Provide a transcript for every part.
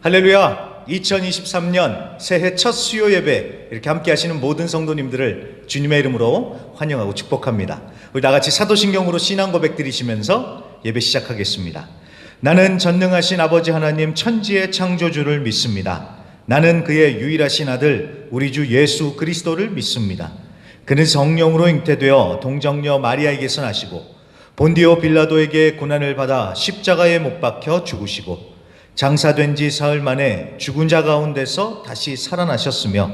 할렐루야! 2023년 새해 첫 수요 예배 이렇게 함께 하시는 모든 성도님들을 주님의 이름으로 환영하고 축복합니다. 우리 다같이 사도신경으로 신앙 고백 드리시면서 예배 시작하겠습니다. 나는 전능하신 아버지 하나님 천지의 창조주를 믿습니다. 나는 그의 유일하신 아들 우리 주 예수 그리스도를 믿습니다. 그는 성령으로 잉태되어 동정녀 마리아에게서 나시고 본디오 빌라도에게 고난을 받아 십자가에 못 박혀 죽으시고 장사된 지 사흘 만에 죽은 자 가운데서 다시 살아나셨으며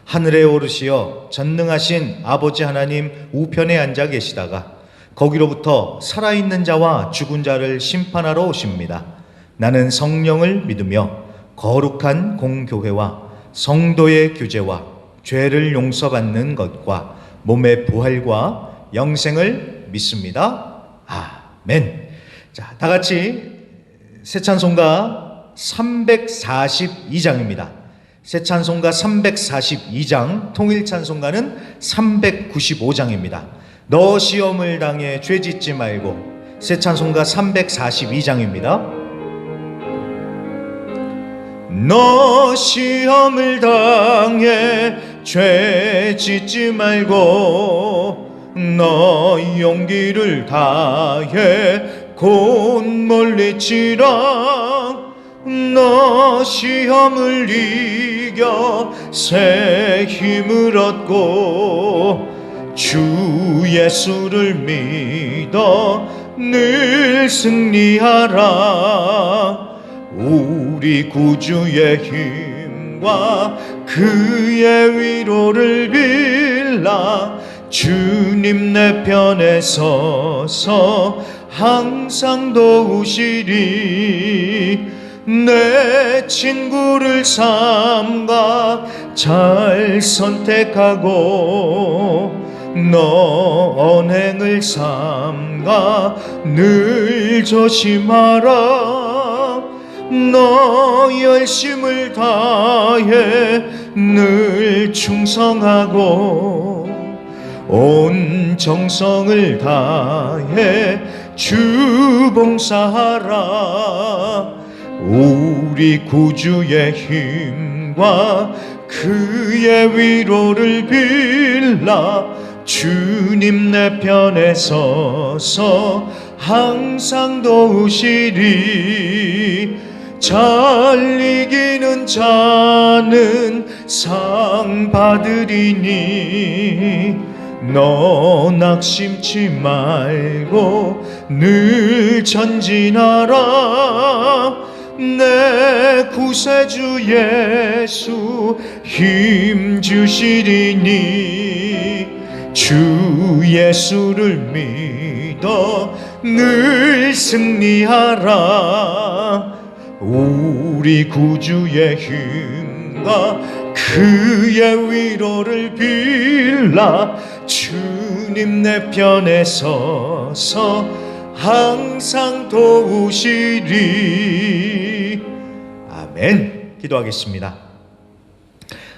하늘에 오르시어 전능하신 아버지 하나님 우편에 앉아 계시다가 거기로부터 살아있는 자와 죽은 자를 심판하러 오십니다. 나는 성령을 믿으며 거룩한 공교회와 성도의 교제와 죄를 용서받는 것과 몸의 부활과 영생을 믿습니다. 아멘. 자, 다 같이 새 찬송가 342장입니다. 새 찬송가 342장, 통일 찬송가는 395장입니다. 너 시험을 당해 죄 짓지 말고, 새 찬송가 342장입니다. 너 시험을 당해 죄 짓지 말고 너 용기를 다해 곧 멀리치라. 너 시험을 이겨 새 힘을 얻고 주 예수를 믿어 늘 승리하라. 우리 구주의 힘과 그의 위로를 빌라. 주님 내 편에 서서 항상 도우시리. 내 친구를 삼가 잘 선택하고 너 언행을 삼가 늘 조심하라. 너 열심을 다해 늘 충성하고 온 정성을 다해 주 봉사하라. 우리 구주의 힘과 그의 위로를 빌라. 주님 내 편에 서서 항상 도우시리. 잘 이기는 자는 상 받으리니 너 낙심치 말고 늘 전진하라. 내 구세주 예수 힘 주시리니 주 예수를 믿어 늘 승리하라. 우리 구주의 힘과 그의 위로를 빌라. 주님 내 편에 서서 항상 도우시리. 아멘. 기도하겠습니다.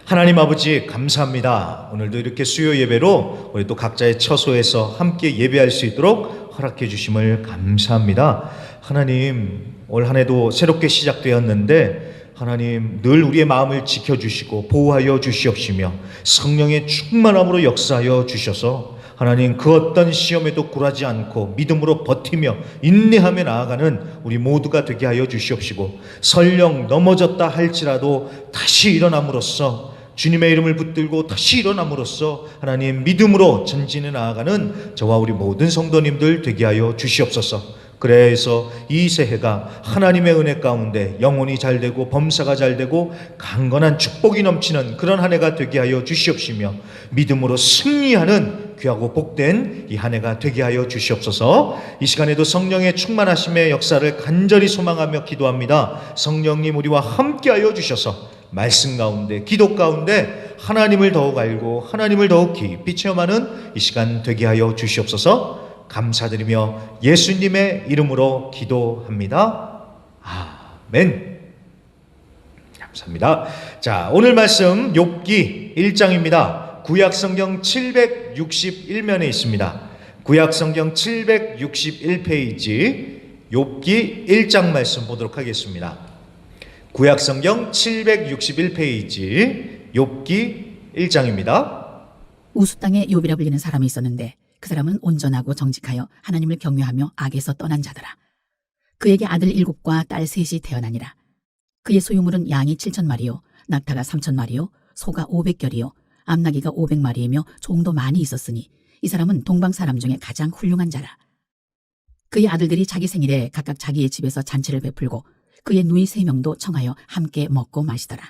하나님 아버지 감사합니다. 오늘도 이렇게 수요 예배로 우리 또 각자의 처소에서 함께 예배할 수 있도록 허락해 주심을 감사합니다. 하나님, 올 한 해도 새롭게 시작되었는데 하나님 늘 우리의 마음을 지켜주시고 보호하여 주시옵시며 성령의 충만함으로 역사하여 주셔서 하나님 그 어떤 시험에도 굴하지 않고 믿음으로 버티며 인내하며 나아가는 우리 모두가 되게 하여 주시옵시고 설령 넘어졌다 할지라도 다시 일어남으로써 주님의 이름을 붙들고 다시 일어남으로써 하나님 믿음으로 전진해 나아가는 저와 우리 모든 성도님들 되게 하여 주시옵소서. 그래서 이 새해가 하나님의 은혜 가운데 영혼이 잘되고 범사가 잘되고 강건한 축복이 넘치는 그런 한 해가 되게 하여 주시옵시며 믿음으로 승리하는 귀하고 복된 이 한 해가 되게 하여 주시옵소서. 이 시간에도 성령의 충만하심의 역사를 간절히 소망하며 기도합니다. 성령님 우리와 함께 하여 주셔서 말씀 가운데 기도 가운데 하나님을 더욱 알고 하나님을 더욱 깊이 체험하는 이 시간 되게 하여 주시옵소서. 감사드리며 예수님의 이름으로 기도합니다. 아멘. 감사합니다. 자, 오늘 말씀 욥기 1장입니다. 구약성경 761면에 있습니다. 구약성경 761페이지 욥기 1장 말씀 보도록 하겠습니다. 구약성경 761페이지 욥기 1장입니다. 우스 땅에 욥이라 불리는 사람이 있었는데 그 사람은 온전하고 정직하여 하나님을 경외하며 악에서 떠난 자더라. 그에게 아들 7과 딸 3이 태어나니라. 그의 소유물은 양이 7,000마리요 낙타가 3,000마리요 소가 500결이요 암나귀가 500마리이며 종도 많이 있었으니 이 사람은 동방 사람 중에 가장 훌륭한 자라. 그의 아들들이 자기 생일에 각각 자기의 집에서 잔치를 베풀고 그의 누이 3명도 청하여 함께 먹고 마시더라.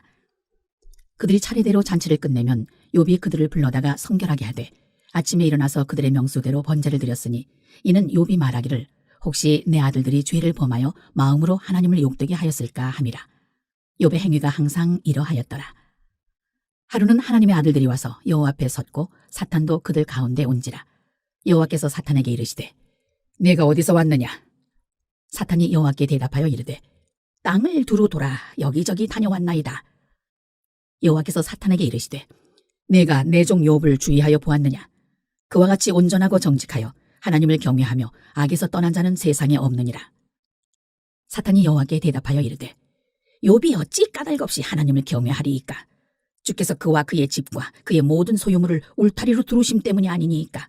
그들이 차례대로 잔치를 끝내면 욥이 그들을 불러다가 성결하게 하되 아침에 일어나서 그들의 명수대로 번제를 드렸으니 이는 욥이 말하기를 혹시 내 아들들이 죄를 범하여 마음으로 하나님을 욕되게 하였을까 함이라. 욥의 행위가 항상 이러하였더라. 하루는 하나님의 아들들이 와서 여호와 앞에 섰고 사탄도 그들 가운데 온지라. 여호와께서 사탄에게 이르시되 내가 어디서 왔느냐? 사탄이 여호와께 대답하여 이르되 땅을 두루 돌아 여기저기 다녀왔나이다. 여호와께서 사탄에게 이르시되 내가 내 종 욥을 주의하여 보았느냐? 그와 같이 온전하고 정직하여 하나님을 경외하며 악에서 떠난 자는 세상에 없느니라. 사탄이 여호와께 대답하여 이르되 욥이 어찌 까닭없이 하나님을 경외하리이까? 주께서 그와 그의 집과 그의 모든 소유물을 울타리로 두르심 때문이 아니니이까?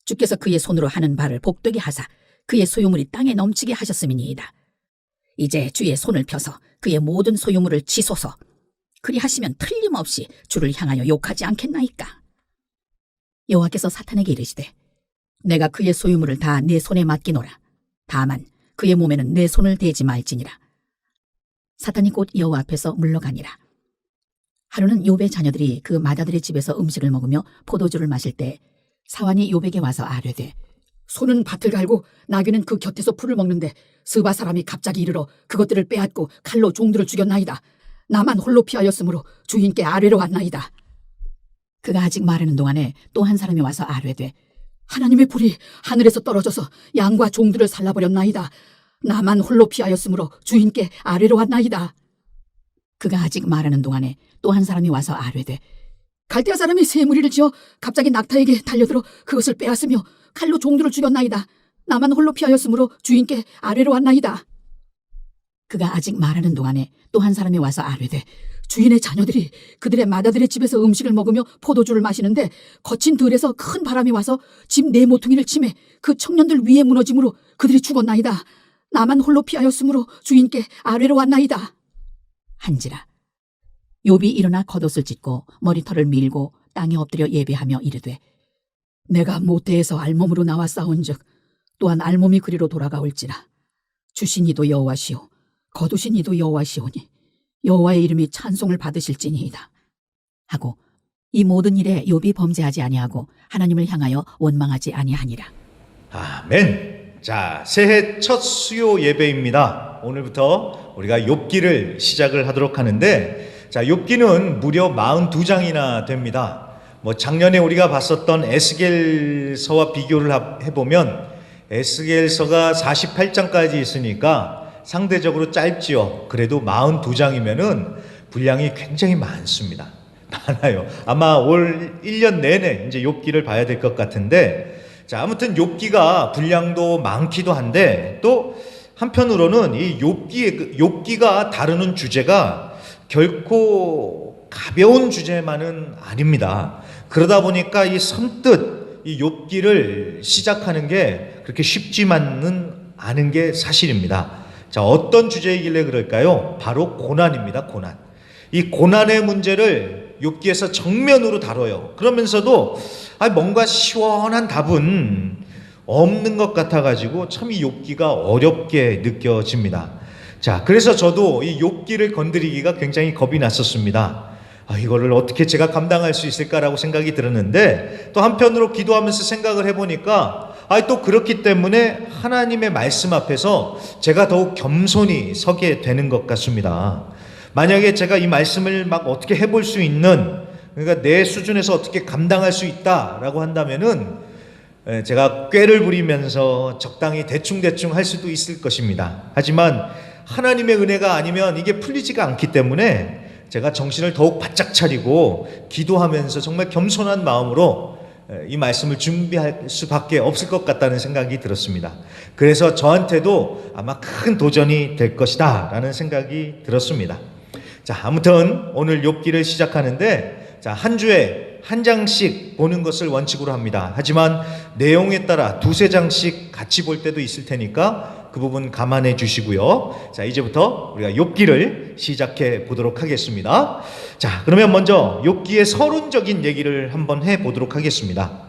주께서 그의 손으로 하는 바를 복되게 하사 그의 소유물이 땅에 넘치게 하셨음이니이다. 이제 주의 손을 펴서 그의 모든 소유물을 치소서. 그리하시면 틀림없이 주를 향하여 욕하지 않겠나이까? 여호와께서 사탄에게 이르시되 내가 그의 소유물을 다 내 손에 맡기노라. 다만 그의 몸에는 내 손을 대지 말지니라. 사탄이 곧 여호와 앞에서 물러가니라. 하루는 욥의 자녀들이 그 맏아들의 집에서 음식을 먹으며 포도주를 마실 때 사환이 욥에게 와서 아뢰되 소는 밭을 갈고 나귀는 그 곁에서 풀을 먹는데 스바 사람이 갑자기 이르러 그것들을 빼앗고 칼로 종들을 죽였나이다. 나만 홀로 피하였으므로 주인께 아뢰러 왔나이다. 그가 아직 말하는 동안에 또 한 사람이 와서 아뢰되 하나님의 불이 하늘에서 떨어져서 양과 종들을 살라버렸나이다. 나만 홀로 피하였으므로 주인께 아뢰러 왔나이다. 그가 아직 말하는 동안에 또 한 사람이 와서 아뢰되 갈대아 사람이 새 무리를 지어 갑자기 낙타에게 달려들어 그것을 빼앗으며 칼로 종들을 죽였나이다. 나만 홀로 피하였으므로 주인께 아뢰러 왔나이다. 그가 아직 말하는 동안에 또 한 사람이 와서 아뢰되 주인의 자녀들이 그들의 맏아들의 집에서 음식을 먹으며 포도주를 마시는데 거친 들에서 큰 바람이 와서 집 네 모퉁이를 치매 그 청년들 위에 무너짐으로 그들이 죽었나이다. 나만 홀로 피하였으므로 주인께 아뢰러 왔나이다. 한지라. 욥이 일어나 겉옷을 찢고 머리털을 밀고 땅에 엎드려 예배하며 이르되 내가 모태에서 알몸으로 나와 싸운즉 또한 알몸이 그리로 돌아가올지라. 주신 이도 여호와시오 거두신 이도 여호와시오니 여호와의 이름이 찬송을 받으실지니이다 하고 이 모든 일에 욥이 범죄하지 아니하고 하나님을 향하여 원망하지 아니하니라. 아멘. 자, 새해 첫 수요 예배입니다. 오늘부터 우리가 욥기를 시작을 하도록 하는데, 자, 욥기는 무려 42장이나 됩니다. 작년에 우리가 봤었던 에스겔서와 비교를 해보면 에스겔서가 48장까지 있으니까 상대적으로 짧지요. 그래도 42장이면은 분량이 굉장히 많습니다. 많아요. 아마 올 1년 내내 이제 욥기를 봐야 될 것 같은데, 자, 아무튼 욥기가 분량도 많기도 한데 또 한편으로는 이 욥기가 다루는 주제가 결코 가벼운 주제만은 아닙니다. 그러다 보니까 이 선뜻 이 욥기를 시작하는 게 그렇게 쉽지만은 않은 게 사실입니다. 자, 어떤 주제이길래 그럴까요? 바로 고난입니다. 고난. 이 고난의 문제를 욥기에서 정면으로 다뤄요. 그러면서도 뭔가 시원한 답은 없는 것 같아가지고 참 이 욥기가 어렵게 느껴집니다. 자, 그래서 저도 이 욥기를 건드리기가 굉장히 겁이 났었습니다. 이거를 어떻게 제가 감당할 수 있을까라고 생각이 들었는데 또 한편으로 기도하면서 생각을 해보니까 또 그렇기 때문에 하나님의 말씀 앞에서 제가 더욱 겸손히 서게 되는 것 같습니다. 만약에 제가 이 말씀을 막 어떻게 해볼 수 있는, 그러니까 내 수준에서 어떻게 감당할 수 있다라고 한다면은 제가 꾀를 부리면서 적당히 대충대충 할 수도 있을 것입니다. 하지만 하나님의 은혜가 아니면 이게 풀리지가 않기 때문에 제가 정신을 더욱 바짝 차리고 기도하면서 정말 겸손한 마음으로 이 말씀을 준비할 수밖에 없을 것 같다는 생각이 들었습니다. 그래서 저한테도 아마 큰 도전이 될 것이다 라는 생각이 들었습니다. 자, 아무튼 오늘 욥기를 시작하는데, 자, 한 주에 한 장씩 보는 것을 원칙으로 합니다. 하지만 내용에 따라 두세 장씩 같이 볼 때도 있을 테니까 그 부분 감안해 주시고요. 자, 이제부터 우리가 욥기를 시작해 보도록 하겠습니다. 자, 그러면 먼저 욥기의 서론적인 얘기를 한번 해 보도록 하겠습니다.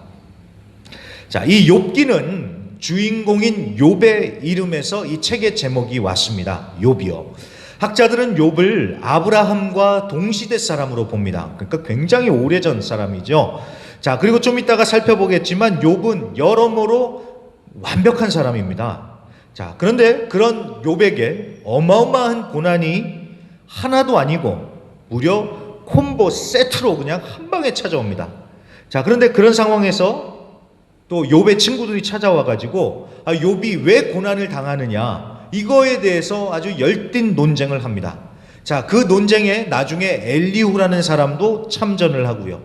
자, 이 욥기는 주인공인 욥의 이름에서 이 책의 제목이 왔습니다. 욥이요. 학자들은 욥을 아브라함과 동시대 사람으로 봅니다. 그러니까 굉장히 오래전 사람이죠. 자, 그리고 좀 이따가 살펴보겠지만 욥은 여러모로 완벽한 사람입니다. 자, 그런데 그런 욥에게 어마어마한 고난이 하나도 아니고 무려 콤보 세트로 그냥 한 방에 찾아옵니다. 자, 그런데 그런 상황에서 또 욥의 친구들이 찾아와 가지고 욥이 왜 고난을 당하느냐, 이거에 대해서 아주 열띤 논쟁을 합니다. 자, 그 논쟁에 나중에 엘리후라는 사람도 참전을 하고요.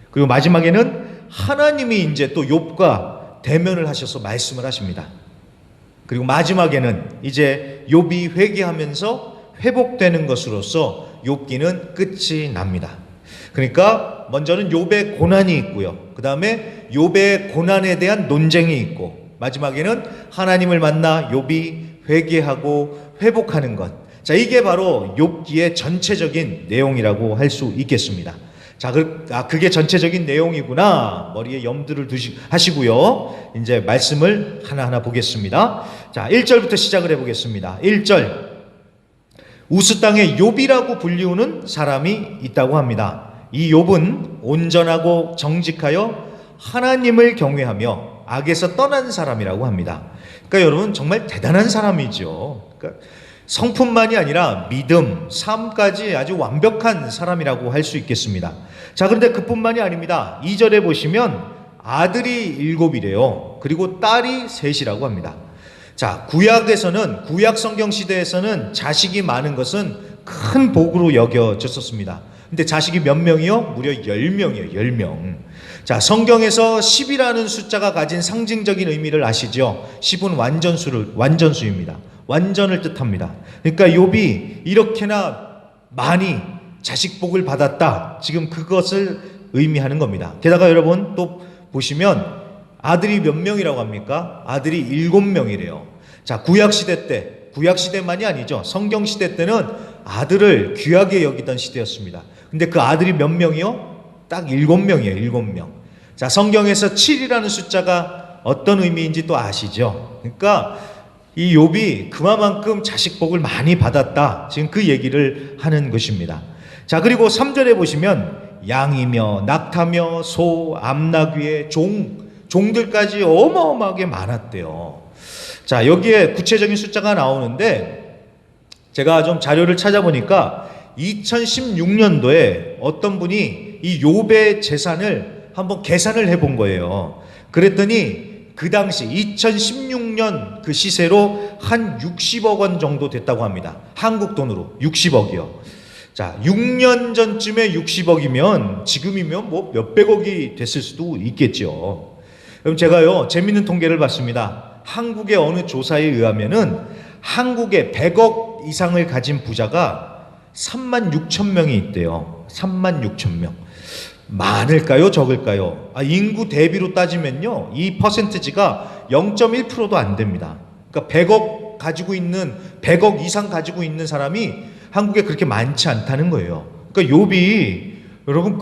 그리고 마지막에는 하나님이 이제 또 욥과 대면을 하셔서 말씀을 하십니다. 그리고 마지막에는 이제 욥이 회개하면서 회복되는 것으로서 욥기는 끝이 납니다. 그러니까 먼저는 욥의 고난이 있고요. 그 다음에 욥의 고난에 대한 논쟁이 있고, 마지막에는 하나님을 만나 욥이 회개하고 회복하는 것. 자, 이게 바로 욥기의 전체적인 내용이라고 할 수 있겠습니다. 자, 그게 전체적인 내용이구나. 머리에 염두를 하시고요. 이제 말씀을 하나하나 보겠습니다. 자, 1절부터 시작을 해보겠습니다. 1절. 우스 땅에 욥이라고 불리우는 사람이 있다고 합니다. 이 욥은 온전하고 정직하여 하나님을 경외하며 악에서 떠난 사람이라고 합니다. 그러니까 여러분 정말 대단한 사람이죠. 그러니까 성품만이 아니라 믿음, 삶까지 아주 완벽한 사람이라고 할 수 있겠습니다. 자, 그런데 그뿐만이 아닙니다. 2절에 보시면 아들이 7이래요. 그리고 딸이 3이라고 합니다. 자, 구약 성경 시대에서는 자식이 많은 것은 큰 복으로 여겨졌었습니다. 근데 자식이 몇 명이요? 무려 10명이에요. 10명. 자, 성경에서 10이라는 숫자가 가진 상징적인 의미를 아시죠? 10은 완전수입니다. 완전을 뜻합니다. 그러니까 욥이 이렇게나 많이 자식 복을 받았다, 지금 그것을 의미하는 겁니다. 게다가 여러분 또 보시면 아들이 몇 명이라고 합니까? 아들이 7명이래요. 자, 구약시대만이 아니죠. 성경시대 때는 아들을 귀하게 여기던 시대였습니다. 근데 그 아들이 몇 명이요? 딱 7명이에요. 7명. 자, 성경에서 7이라는 숫자가 어떤 의미인지 또 아시죠? 그러니까 이 욥이 그만큼 자식 복을 많이 받았다, 지금 그 얘기를 하는 것입니다. 자, 그리고 3절에 보시면 양이며 낙타며 소, 암나귀의 종들까지 어마어마하게 많았대요. 자, 여기에 구체적인 숫자가 나오는데 제가 좀 자료를 찾아보니까 2016년도에 어떤 분이 이 욥의 재산을 한번 계산을 해본 거예요. 그랬더니 그 당시 2016년 그 시세로 한 60억 원 정도 됐다고 합니다. 한국 돈으로 60억이요. 자, 6년 전쯤에 60억이면 지금이면 뭐 몇백억이 됐을 수도 있겠죠. 그럼 제가요, 재밌는 통계를 봤습니다. 한국의 어느 조사에 의하면은 한국에 100억 이상을 가진 부자가 3만 6천 명이 있대요. 3만 6천 명. 많을까요? 적을까요? 인구 대비로 따지면요, 이 퍼센티지가 0.1%도 안 됩니다. 그러니까 100억 이상 가지고 있는 사람이 한국에 그렇게 많지 않다는 거예요. 그러니까 욥이 여러분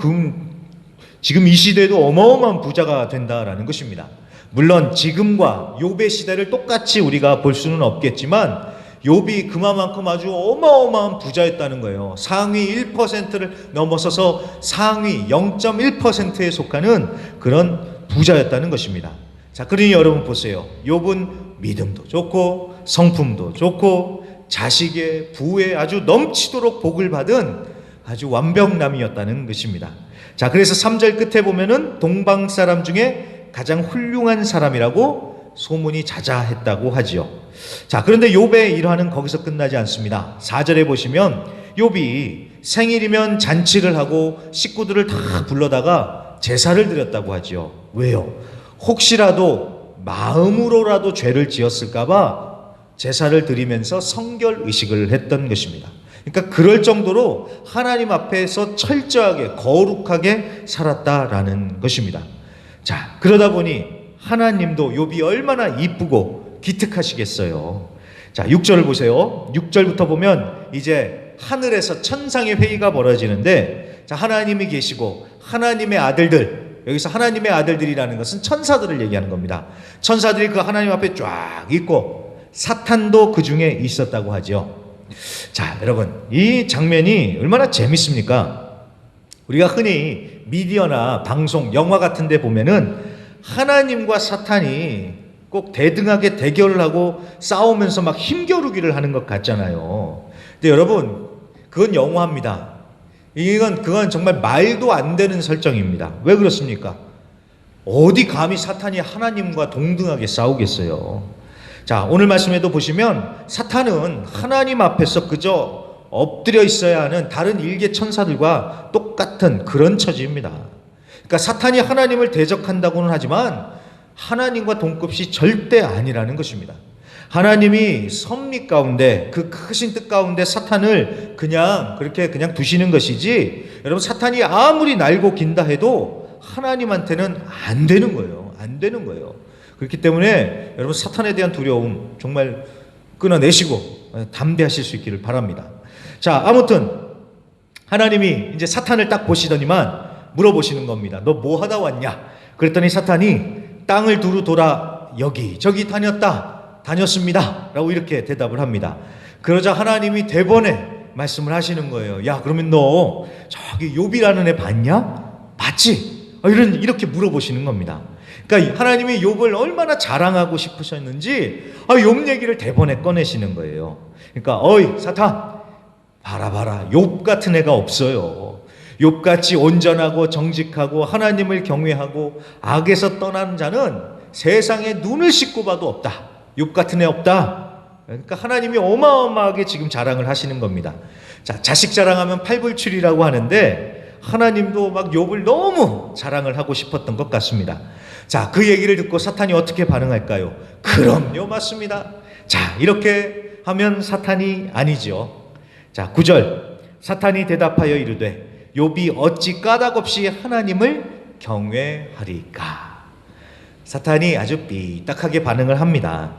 지금 이 시대에도 어마어마한 부자가 된다라는 것입니다. 물론 지금과 욥의 시대를 똑같이 우리가 볼 수는 없겠지만 욥이 그만큼 아주 어마어마한 부자였다는 거예요. 상위 1%를 넘어서서 상위 0.1%에 속하는 그런 부자였다는 것입니다. 자, 그러니 여러분 보세요. 욥은 믿음도 좋고 성품도 좋고 자식의 부에 아주 넘치도록 복을 받은 아주 완벽남이었다는 것입니다. 자, 그래서 3절 끝에 보면은 동방 사람 중에 가장 훌륭한 사람이라고 소문이 자자했다고 하지요. 자, 그런데 욥의 일화는 거기서 끝나지 않습니다. 4절에 보시면 욥이 생일이면 잔치를 하고 식구들을 다 불러다가 제사를 드렸다고 하죠. 왜요? 혹시라도 마음으로라도 죄를 지었을까봐 제사를 드리면서 성결 의식을 했던 것입니다. 그러니까 그럴 정도로 하나님 앞에서 철저하게 거룩하게 살았다라는 것입니다. 자, 그러다 보니 하나님도 욥이 얼마나 이쁘고 기특하시겠어요. 자, 6절을 보세요. 6절부터 보면 이제 하늘에서 천상의 회의가 벌어지는데, 자, 하나님이 계시고 하나님의 아들들, 여기서 하나님의 아들들이라는 것은 천사들을 얘기하는 겁니다. 천사들이 그 하나님 앞에 쫙 있고 사탄도 그 중에 있었다고 하죠. 자, 여러분, 이 장면이 얼마나 재밌습니까? 우리가 흔히 미디어나 방송, 영화 같은 데 보면은 하나님과 사탄이 꼭 대등하게 대결을 하고 싸우면서 막 힘겨루기를 하는 것 같잖아요. 근데 여러분, 그건 영화입니다. 그건 정말 말도 안 되는 설정입니다. 왜 그렇습니까? 어디 감히 사탄이 하나님과 동등하게 싸우겠어요. 자, 오늘 말씀에도 보시면 사탄은 하나님 앞에서 그저 엎드려 있어야 하는 다른 일개 천사들과 똑같은 그런 처지입니다. 그러니까 사탄이 하나님을 대적한다고는 하지만 하나님과 동급이 절대 아니라는 것입니다. 하나님이 섭리 가운데, 그 크신 뜻 가운데 사탄을 그렇게 두시는 것이지, 여러분, 사탄이 아무리 날고 긴다 해도 하나님한테는 안 되는 거예요. 안 되는 거예요. 그렇기 때문에 여러분, 사탄에 대한 두려움 정말 끊어내시고 담대하실 수 있기를 바랍니다. 자, 아무튼 하나님이 이제 사탄을 딱 보시더니만 물어보시는 겁니다. 너 뭐 하다 왔냐? 그랬더니 사탄이 땅을 두루 돌아 여기저기 다녔습니다 라고 이렇게 대답을 합니다. 그러자 하나님이 대번에 말씀을 하시는 거예요. 야, 그러면 너 저기 욥이라는 애 봤냐? 봤지? 이렇게 물어보시는 겁니다. 그러니까 하나님이 욥을 얼마나 자랑하고 싶으셨는지 욥 얘기를 대번에 꺼내시는 거예요. 그러니까 어이 사탄, 봐라, 욥 같은 애가 없어요. 욥같이 온전하고 정직하고 하나님을 경외하고 악에서 떠난 자는 세상에 눈을 씻고 봐도 없다. 욥 같은 애 없다. 그러니까 하나님이 어마어마하게 지금 자랑을 하시는 겁니다. 자, 자식 자랑하면 팔불출이라고 하는데 하나님도 막 욥을 너무 자랑을 하고 싶었던 것 같습니다. 자, 그 얘기를 듣고 사탄이 어떻게 반응할까요? 그럼요, 맞습니다. 자, 이렇게 하면 사탄이 아니죠. 자, 9절. 사탄이 대답하여 이르되 욥이 어찌 까닭없이 하나님을 경외하리까. 사탄이 아주 삐딱하게 반응을 합니다.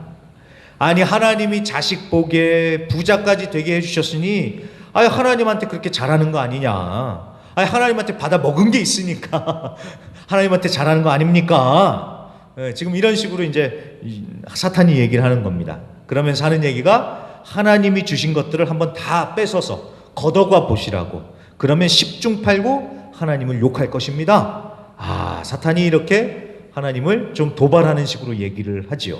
아니, 하나님이 자식 보게 부자까지 되게 해주셨으니 하나님한테 그렇게 잘하는 거 아니냐. 하나님한테 받아 먹은 게 있으니까 하나님한테 잘하는 거 아닙니까? 지금 이런 식으로 이제 사탄이 얘기를 하는 겁니다. 그러면서 하는 얘기가 하나님이 주신 것들을 한번 다 뺏어서 걷어가 보시라고. 그러면 10중 8구 하나님을 욕할 것입니다. 사탄이 이렇게 하나님을 좀 도발하는 식으로 얘기를 하지요.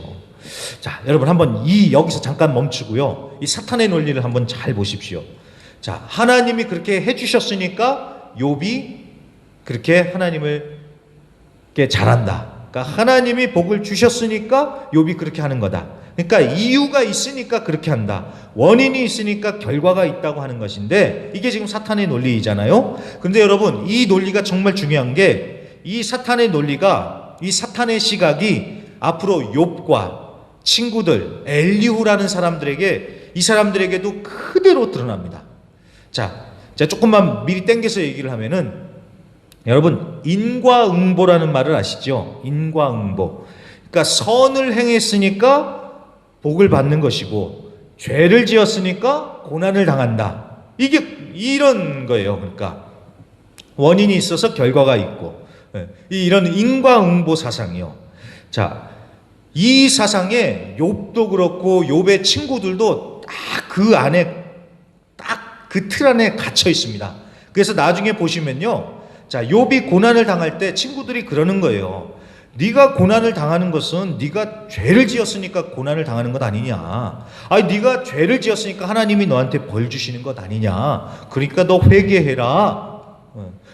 자, 여러분 한번 여기서 잠깐 멈추고요. 이 사탄의 논리를 한번 잘 보십시오. 자, 하나님이 그렇게 해주셨으니까 욥이 그렇게 하나님을 잘한다. 그러니까 하나님이 복을 주셨으니까 욥이 그렇게 하는 거다. 그러니까 이유가 있으니까 그렇게 한다. 원인이 있으니까 결과가 있다고 하는 것인데, 이게 지금 사탄의 논리이잖아요. 그런데 여러분, 이 논리가 정말 중요한 게, 이 사탄의 논리가, 이 사탄의 시각이 앞으로 욥과 친구들, 엘리후라는 사람들에게, 이 사람들에게도 그대로 드러납니다. 자, 조금만 미리 땡겨서 얘기를 하면은, 여러분, 인과응보라는 말을 아시죠? 인과응보. 그러니까 선을 행했으니까 복을 받는 것이고, 죄를 지었으니까 고난을 당한다. 이게 이런 거예요. 그러니까 원인이 있어서 결과가 있고, 이런 인과응보 사상이요. 자, 이 사상에 욥도 그렇고 욥의 친구들도 딱 그 안에, 딱 그 틀 안에 갇혀 있습니다. 그래서 나중에 보시면요, 자, 욥이 고난을 당할 때 친구들이 그러는 거예요. 네가 고난을 당하는 것은 네가 죄를 지었으니까 고난을 당하는 것 아니냐. 네가 죄를 지었으니까 하나님이 너한테 벌 주시는 것 아니냐. 그러니까 너 회개해라.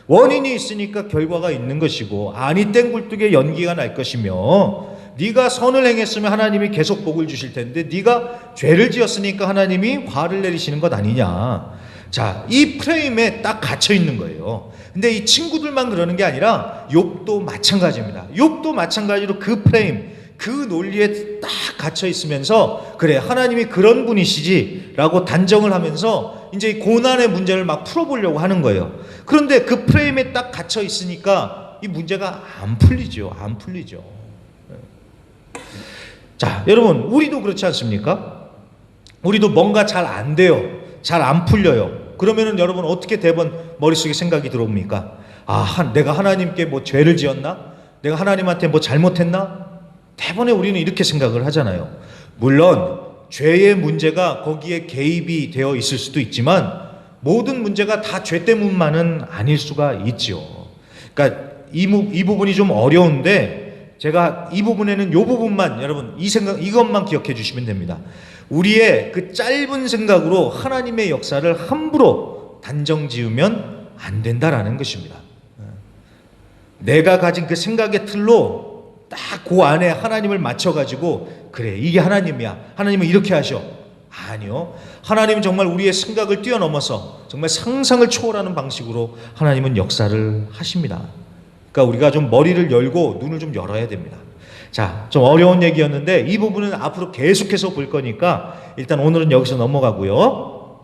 원인이 있으니까 결과가 있는 것이고, 아니 땡굴뚝에 연기가 날 것이며, 네가 선을 행했으면 하나님이 계속 복을 주실 텐데 네가 죄를 지었으니까 하나님이 화를 내리시는 것 아니냐. 자, 이 프레임에 딱 갇혀 있는 거예요. 근데 이 친구들만 그러는 게 아니라 욥도 마찬가지입니다. 욥도 마찬가지로 그 프레임, 그 논리에 딱 갇혀 있으면서 그래, 하나님이 그런 분이시지라고 단정을 하면서 이제 이 고난의 문제를 막 풀어보려고 하는 거예요. 그런데 그 프레임에 딱 갇혀 있으니까 이 문제가 안 풀리죠. 안 풀리죠. 자, 여러분, 우리도 그렇지 않습니까? 우리도 뭔가 잘 안 돼요. 잘 안 풀려요. 그러면은 여러분 어떻게 대번 머릿속에 생각이 들어옵니까? 내가 하나님께 뭐 죄를 지었나? 내가 하나님한테 뭐 잘못했나? 대번에 우리는 이렇게 생각을 하잖아요. 물론 죄의 문제가 거기에 개입이 되어 있을 수도 있지만 모든 문제가 다 죄 때문만은 아닐 수가 있죠. 그러니까 이 부분이 좀 어려운데 제가 이 부분에는 이 부분만 여러분 이것만 기억해 주시면 됩니다. 우리의 그 짧은 생각으로 하나님의 역사를 함부로 단정 지으면 안 된다라는 것입니다. 내가 가진 그 생각의 틀로 딱 그 안에 하나님을 맞춰가지고 그래, 이게 하나님이야, 하나님은 이렇게 하셔. 아니요, 하나님은 정말 우리의 생각을 뛰어넘어서 정말 상상을 초월하는 방식으로 하나님은 역사를 하십니다. 그러니까 우리가 좀 머리를 열고 눈을 좀 열어야 됩니다. 자, 좀 어려운 얘기였는데 이 부분은 앞으로 계속해서 볼 거니까 일단 오늘은 여기서 넘어가고요.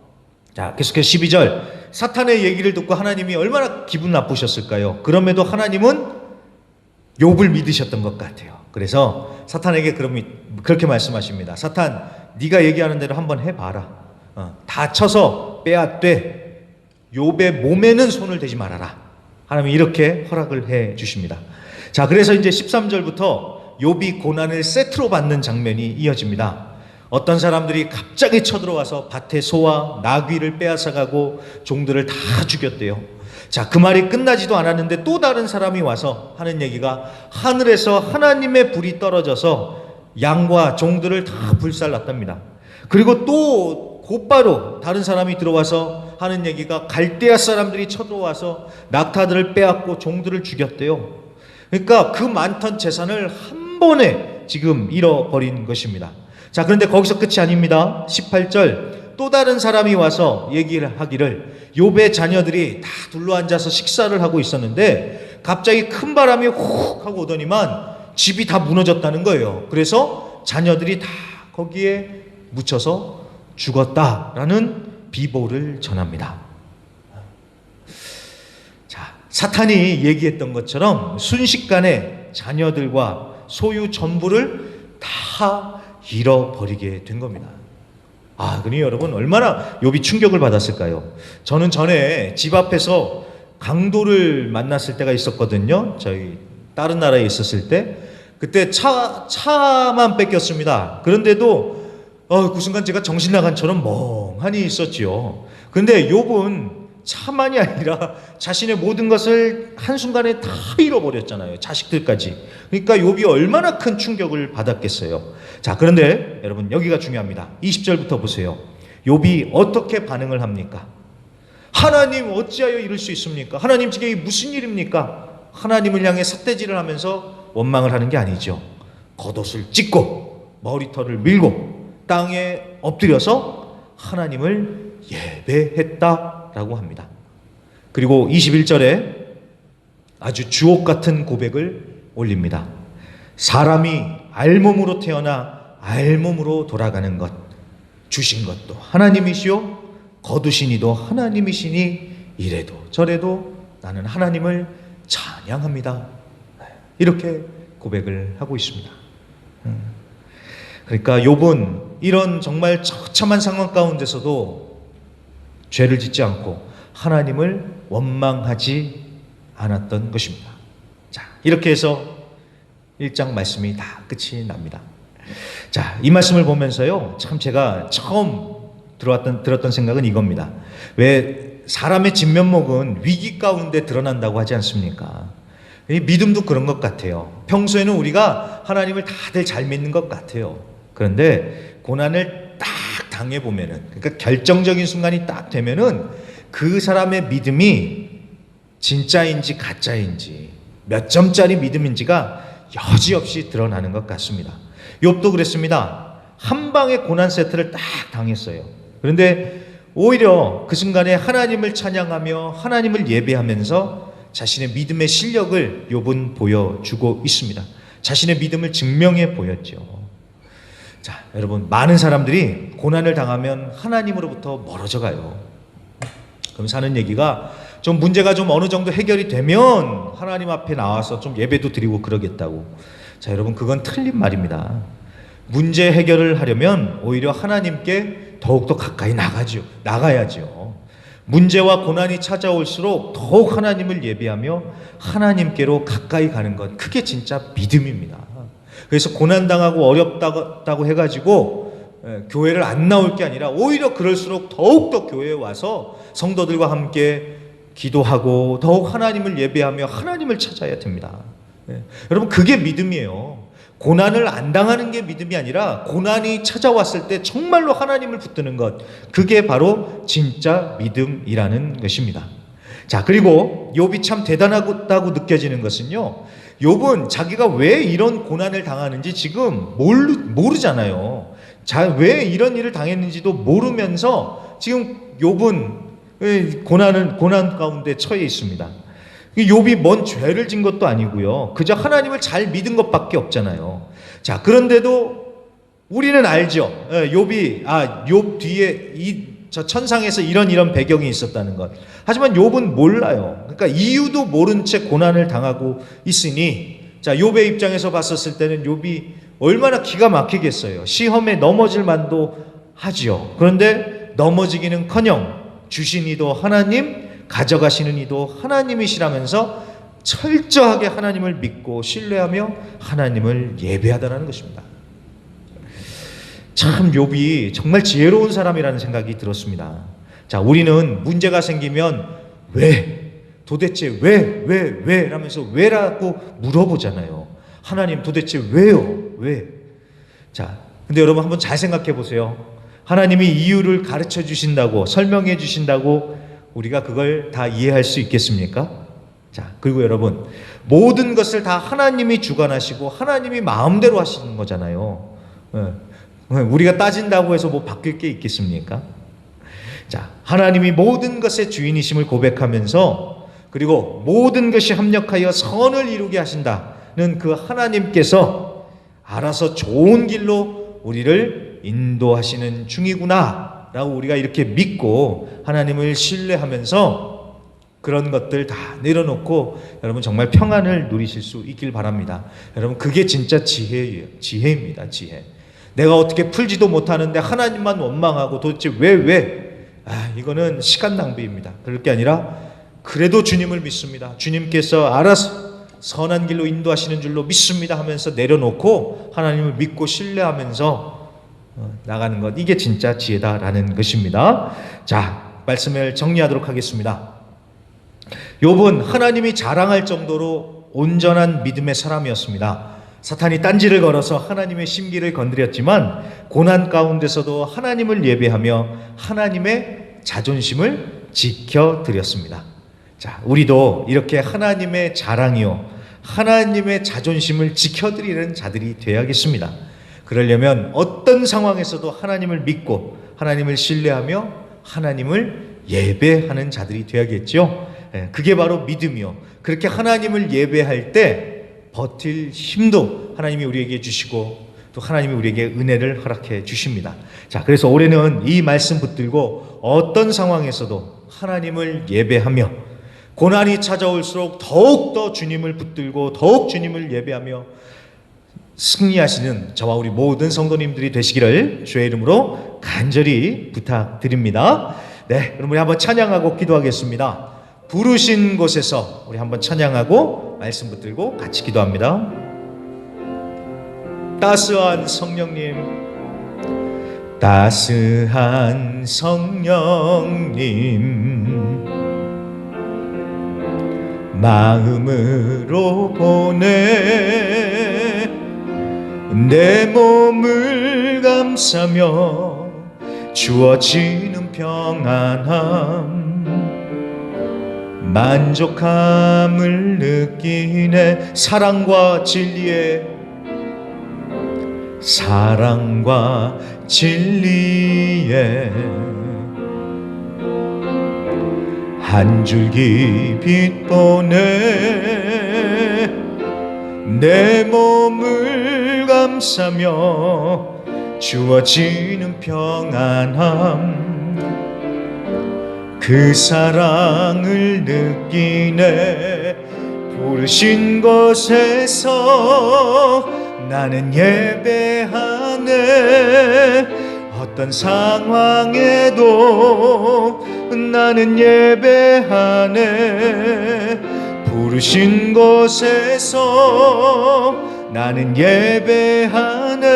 자, 계속해서 12절, 사탄의 얘기를 듣고 하나님이 얼마나 기분 나쁘셨을까요? 그럼에도 하나님은 욥을 믿으셨던 것 같아요. 그래서 사탄에게 그렇게 말씀하십니다. 사탄, 네가 얘기하는 대로 한번 해봐라. 다 쳐서 빼앗되 욥의 몸에는 손을 대지 말아라. 하나님이 이렇게 허락을 해 주십니다. 자, 그래서 이제 13절부터 욥이 고난을 세트로 받는 장면이 이어집니다. 어떤 사람들이 갑자기 쳐들어와서 밭의 소와 나귀를 빼앗아가고 종들을 다 죽였대요. 자, 그 말이 끝나지도 않았는데 또 다른 사람이 와서 하는 얘기가 하늘에서 하나님의 불이 떨어져서 양과 종들을 다 불살랐답니다. 그리고 또 곧바로 다른 사람이 들어와서 하는 얘기가 갈대아 사람들이 쳐들어와서 낙타들을 빼앗고 종들을 죽였대요. 그러니까 그 많던 재산을 한 번에 지금 잃어버린 것입니다. 자, 그런데 거기서 끝이 아닙니다. 18절, 또 다른 사람이 와서 얘기를 하기를 욥의 자녀들이 다 둘러앉아서 식사를 하고 있었는데 갑자기 큰 바람이 훅 하고 오더니만 집이 다 무너졌다는 거예요. 그래서 자녀들이 다 거기에 묻혀서 죽었다라는 비보를 전합니다. 자, 사탄이 얘기했던 것처럼 순식간에 자녀들과 소유 전부를 다 잃어버리게 된 겁니다. 그러니 여러분 얼마나 욥이 충격을 받았을까요? 저는 전에 집 앞에서 강도를 만났을 때가 있었거든요. 저희 다른 나라에 있었을 때 그때 차만 뺏겼습니다. 그런데도 그 순간 제가 정신 나간처럼 멍하니 있었지요. 그런데 욥은 차만이 아니라 자신의 모든 것을 한순간에 다 잃어버렸잖아요. 자식들까지. 그러니까 욥이 얼마나 큰 충격을 받았겠어요. 자, 그런데 여러분 여기가 중요합니다. 20절부터 보세요. 욥이 어떻게 반응을 합니까? 하나님 어찌하여 이럴 수 있습니까? 하나님 지금 이게 무슨 일입니까? 하나님을 향해 삿대질을 하면서 원망을 하는 게 아니죠. 겉옷을 찢고 머리털을 밀고 땅에 엎드려서 하나님을 예배했다라고 합니다. 그리고 21절에 아주 주옥 같은 고백을 올립니다. 사람이 알몸으로 태어나 알몸으로 돌아가는 것, 주신 것도 하나님이시오, 거두신 이도 하나님이시니 이래도 저래도 나는 하나님을 찬양합니다. 이렇게 고백을 하고 있습니다. 그러니까 욥은 이런 정말 처참한 상황 가운데서도 죄를 짓지 않고 하나님을 원망하지 않았던 것입니다. 자, 이렇게 해서 1장 말씀이 다 끝이 납니다. 자, 이 말씀을 보면서요, 참 제가 처음 들었던 생각은 이겁니다. 왜 사람의 진면목은 위기 가운데 드러난다고 하지 않습니까? 이 믿음도 그런 것 같아요. 평소에는 우리가 하나님을 다들 잘 믿는 것 같아요. 그런데 고난을 딱 당해보면은, 그러니까 결정적인 순간이 딱 되면은 그 사람의 믿음이 진짜인지 가짜인지 몇 점짜리 믿음인지가 여지없이 드러나는 것 같습니다. 욥도 그랬습니다. 한 방에 고난 세트를 딱 당했어요. 그런데 오히려 그 순간에 하나님을 찬양하며 하나님을 예배하면서 자신의 믿음의 실력을 욥은 보여주고 있습니다. 자신의 믿음을 증명해 보였죠. 자, 여러분, 많은 사람들이 고난을 당하면 하나님으로부터 멀어져 가요. 그럼 사는 얘기가 좀 문제가 좀 어느 정도 해결이 되면 하나님 앞에 나와서 좀 예배도 드리고 그러겠다고. 자, 여러분, 그건 틀린 말입니다. 문제 해결을 하려면 오히려 하나님께 더욱더 가까이 나가야죠. 문제와 고난이 찾아올수록 더욱 하나님을 예배하며 하나님께로 가까이 가는 것, 그게 진짜 믿음입니다. 그래서 고난당하고 어렵다고 해가지고 교회를 안 나올 게 아니라 오히려 그럴수록 더욱더 교회에 와서 성도들과 함께 기도하고 더욱 하나님을 예배하며 하나님을 찾아야 됩니다. 여러분, 그게 믿음이에요. 고난을 안 당하는 게 믿음이 아니라 고난이 찾아왔을 때 정말로 하나님을 붙드는 것, 그게 바로 진짜 믿음이라는 것입니다. 자, 그리고 욥이 참 대단하다고 느껴지는 것은요, 욥은 자기가 왜 이런 고난을 당하는지 지금 모르잖아요. 왜 이런 일을 당했는지도 모르면서 지금 욥은 고난 가운데 처해 있습니다. 욥이 뭔 죄를 진 것도 아니고요. 그저 하나님을 잘 믿은 것밖에 없잖아요. 자, 그런데도 우리는 알죠. 욥 뒤에 저 천상에서 이런 배경이 있었다는 것. 하지만 욥은 몰라요. 그러니까 이유도 모른 채 고난을 당하고 있으니, 자, 욥의 입장에서 봤었을 때는 욥이 얼마나 기가 막히겠어요. 시험에 넘어질 만도 하지요. 그런데 넘어지기는커녕 주신 이도 하나님, 가져가시는 이도 하나님이시라면서 철저하게 하나님을 믿고 신뢰하며 하나님을 예배하다라는 것입니다. 참 욥이 정말 지혜로운 사람이라는 생각이 들었습니다. 자, 우리는 문제가 생기면 도대체 왜 라면서 왜라고 물어보잖아요. 하나님, 도대체 왜요? 왜? 자, 근데 여러분 한번 잘 생각해 보세요. 하나님이 이유를 가르쳐 주신다고, 설명해 주신다고 우리가 그걸 다 이해할 수 있겠습니까? 자, 그리고 여러분, 모든 것을 다 하나님이 주관하시고 하나님이 마음대로 하시는 거잖아요. 우리가 따진다고 해서 뭐 바뀔 게 있겠습니까? 자, 하나님이 모든 것의 주인이심을 고백하면서, 그리고 모든 것이 합력하여 선을 이루게 하신다는 그 하나님께서 알아서 좋은 길로 우리를 인도하시는 중이구나 라고 우리가 이렇게 믿고 하나님을 신뢰하면서 그런 것들 다 내려놓고 여러분 정말 평안을 누리실 수 있길 바랍니다. 여러분, 그게 진짜 지혜예요. 지혜입니다. 지혜. 내가 어떻게 풀지도 못하는데 하나님만 원망하고 도대체 이거는 시간 낭비입니다. 그럴 게 아니라 그래도 주님을 믿습니다. 주님께서 알아서 선한 길로 인도하시는 줄로 믿습니다 하면서 내려놓고 하나님을 믿고 신뢰하면서 나가는 것, 이게 진짜 지혜다라는 것입니다. 자, 말씀을 정리하도록 하겠습니다. 욥은 하나님이 자랑할 정도로 온전한 믿음의 사람이었습니다. 사탄이 딴지를 걸어서 하나님의 심기를 건드렸지만 고난 가운데서도 하나님을 예배하며 하나님의 자존심을 지켜드렸습니다. 자, 우리도 이렇게 하나님의 자랑이요, 하나님의 자존심을 지켜드리는 자들이 되어야겠습니다. 그러려면 어떤 상황에서도 하나님을 믿고 하나님을 신뢰하며 하나님을 예배하는 자들이 되어야겠죠. 그게 바로 믿음이요. 그렇게 하나님을 예배할 때 버틸 힘도 하나님이 우리에게 주시고 또 하나님이 우리에게 은혜를 허락해 주십니다. 자, 그래서 올해는 이 말씀 붙들고 어떤 상황에서도 하나님을 예배하며 고난이 찾아올수록 더욱더 주님을 붙들고 더욱 주님을 예배하며 승리하시는 저와 우리 모든 성도님들이 되시기를 주의 이름으로 간절히 부탁드립니다. 네, 그럼 우리 한번 찬양하고 기도하겠습니다. 부르신 곳에서 우리 한번 찬양하고 말씀 붙들고 같이 기도합니다. 따스한 성령님, 따스한 성령님, 마음으로 보내 내 몸을 감싸며 주어지는 평안함, 만족함을 느끼네. 사랑과 진리에 한 줄기 빛 보내 내 몸을 감싸며 주어지는 평안함 그 사랑을 느끼네 부르신 곳에서 나는 예배하네 어떤 상황에도 나는 예배하네 부르신 곳에서 나는 예배하네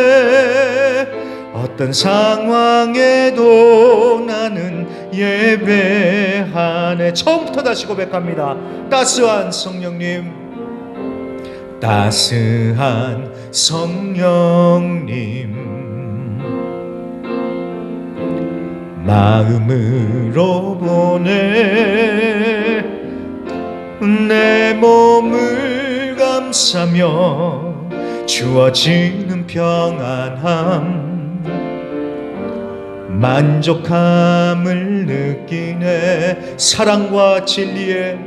어떤 상황에도 나는 예배하네. 처음부터 다시 고백합니다. 따스한 성령님, 따스한 성령님 마음으로 보내 내 몸을 감싸며 주어지는 평안함 만족함을 느끼네 사랑과 진리에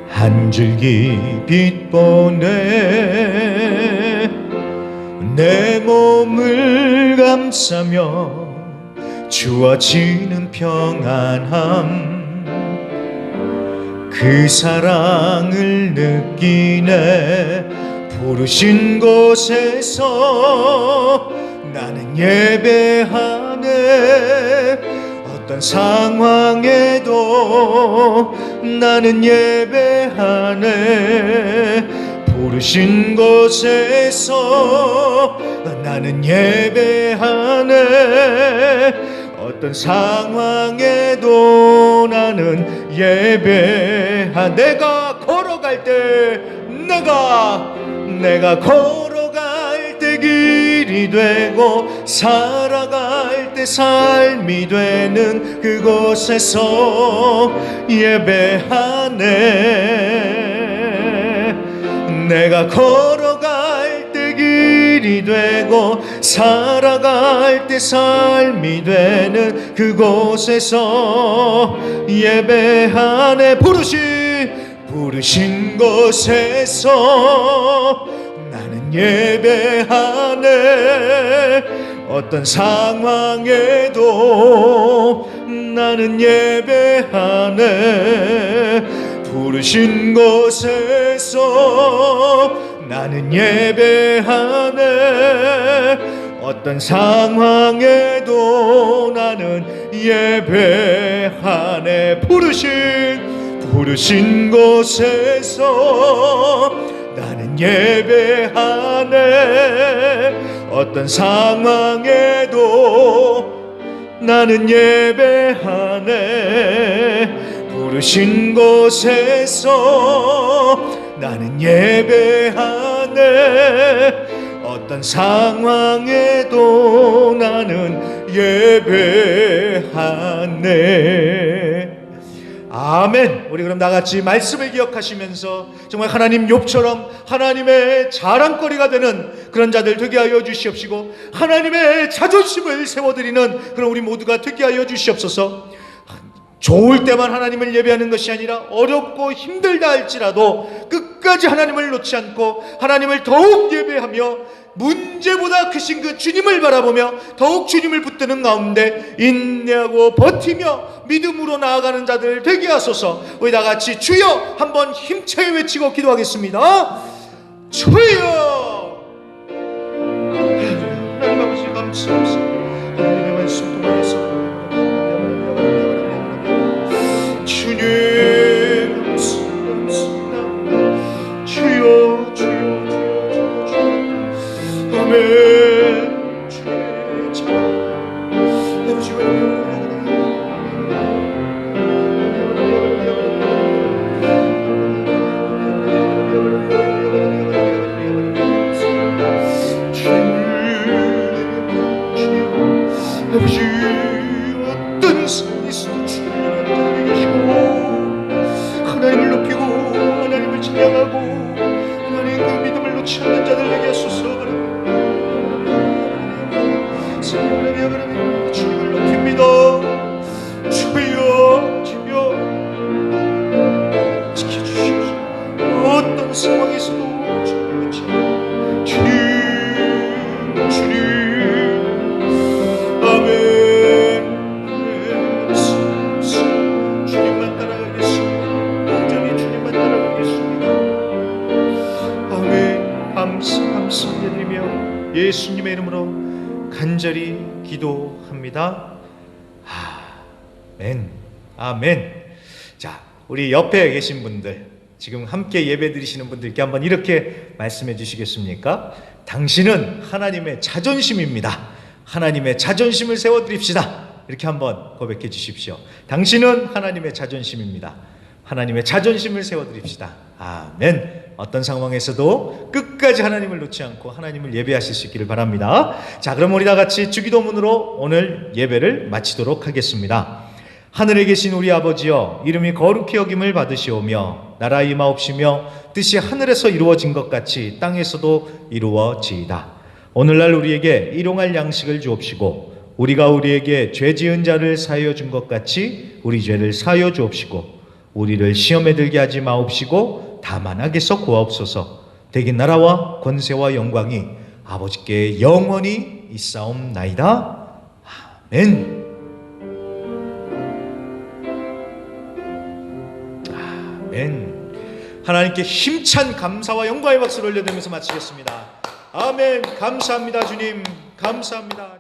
한 줄기 빛 보내 내 몸을 감싸며 주어지는 평안함 그 사랑을 느끼네 부르신 곳에서 나는 예배하네 어떤 상황에도 나는 예배하네 부르신 곳에서 나는 예배하네 어떤 상황에도 나는 내가 걸어갈 때 내가 걸어갈 때 길이 되고 살아갈 때 삶이 되는 그곳에서 예배하네 내가 걸어갈 때 길이 되고 살아갈 때 삶이 되는 그곳에서 예배하네 부르신 곳에서 나는 예배하네 어떤 상황에도 나는 예배하네 부르신 곳에서 나는 예배하네 어떤 상황에도 나는 예배하네 부르신 곳에서 나는 예배하네 어떤 상황에도 나는 예배하네 부르신 곳에서 나는 예배하네 어떤 상황에도 나는 예배하네. 아멘. 우리 그럼 나같이 말씀을 기억하시면서 정말 하나님 욥처럼 하나님의 자랑거리가 되는 그런 자들 되게 하여 주시옵시고 하나님의 자존심을 세워드리는 그런 우리 모두가 되게 하여 주시옵소서. 좋을 때만 하나님을 예배하는 것이 아니라 어렵고 힘들다 할지라도 끝까지 하나님을 놓지 않고 하나님을 더욱 예배하며 문제보다 크신 그 주님을 바라보며 더욱 주님을 붙드는 가운데 인내하고 버티며 믿음으로 나아가는 자들 되게 하소서. 우리 다같이 주여 한번 힘차게 외치고 기도하겠습니다. 주여. 하나님 아버지 감사합니다. 하나님의 말씀 통하여서 주님 감사합니다. 주여 아멘. 주의 참 아버지 어떤 삶이 있어도 주님을 계시고 하나님을 높이고 하나님을 찬양하고 하나님 그 믿음을 놓지 않는 자들 되게 하소서. 감사 올려드리며 예수님의 이름으로 간절히 기도합니다. 아멘. 아멘. 자, 우리 옆에 계신 분들, 지금 함께 예배 드리시는 분들께 한번 이렇게 말씀해 주시겠습니까? 당신은 하나님의 자존심입니다. 하나님의 자존심을 세워드립시다. 이렇게 한번 고백해 주십시오. 당신은 하나님의 자존심입니다. 하나님의 자존심을 세워드립시다. 아멘. 어떤 상황에서도 끝까지 하나님을 놓지 않고 하나님을 예배하실 수 있기를 바랍니다. 자, 그럼 우리 다 같이 주기도문으로 오늘 예배를 마치도록 하겠습니다. 하늘에 계신 우리 아버지여, 이름이 거룩히 여김을 받으시오며 나라 임하옵시며 뜻이 하늘에서 이루어진 것 같이 땅에서도 이루어지이다. 오늘날 우리에게 일용할 양식을 주옵시고 우리가 우리에게 죄 지은 자를 사하여 준 것 같이 우리 죄를 사하여 주옵시고 우리를 시험에 들게 하지 마옵시고 다만 악에서 구하옵소서. 대긴 나라와 권세와 영광이 아버지께 영원히 있사옵나이다. 아멘. 아멘. 하나님께 힘찬 감사와 영광의 박수를 올려드리면서 마치겠습니다. 아멘. 감사합니다, 주님. 감사합니다.